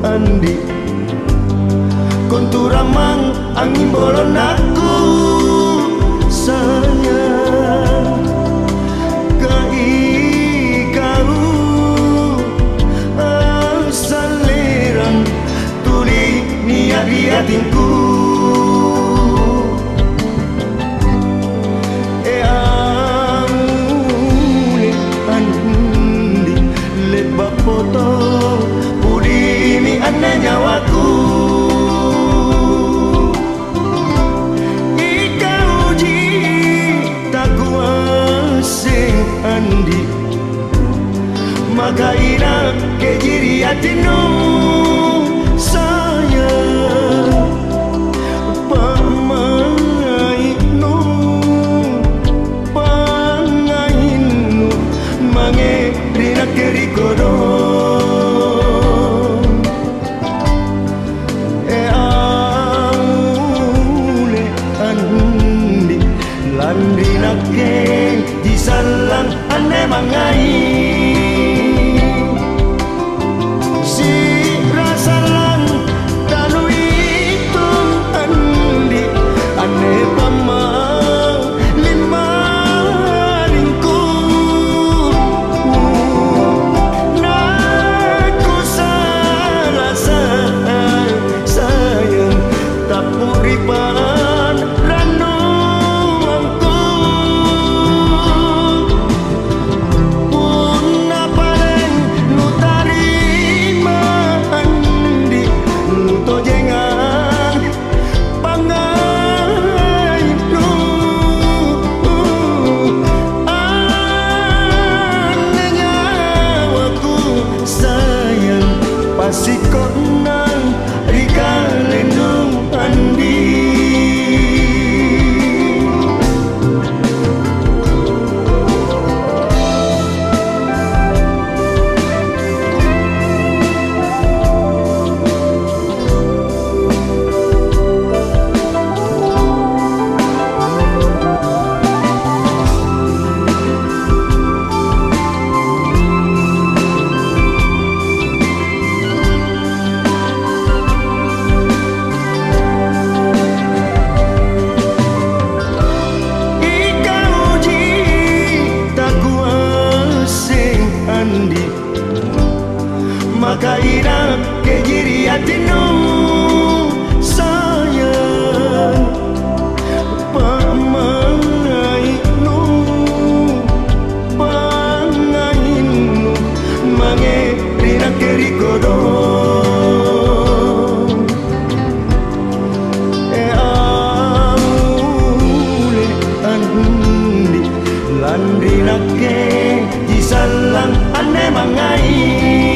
Andi kontur ramang angin bolon aku sayang kai kau asaliran tuli niat di hatinku amune andi lebak foto ane nyawaku ikau ji tak kuasing andi maka ina kejiri hatinu sayang pamainu pangainu mange rina kerikodo landrinake di salang ane mangai si rasalang tanu itu andi ane pamang lima ringku naku sarasa sayang tak puripan ranu Pasikotnang rika lendung andi maka ina kejiri hatinu sayang pamainu pangainu mange rina kerikodo amule andi landrinake di salang ane mangai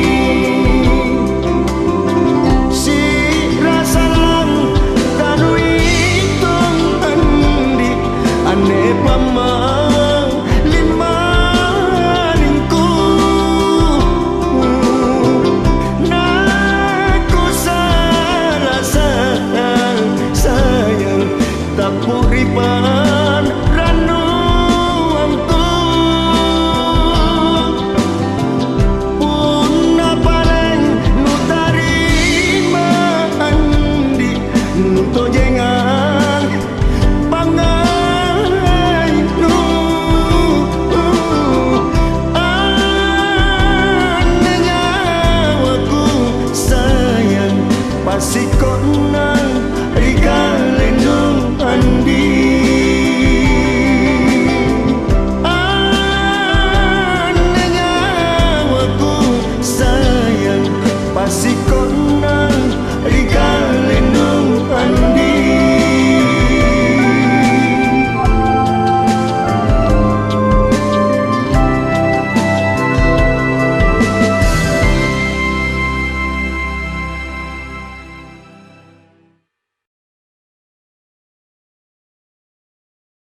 mama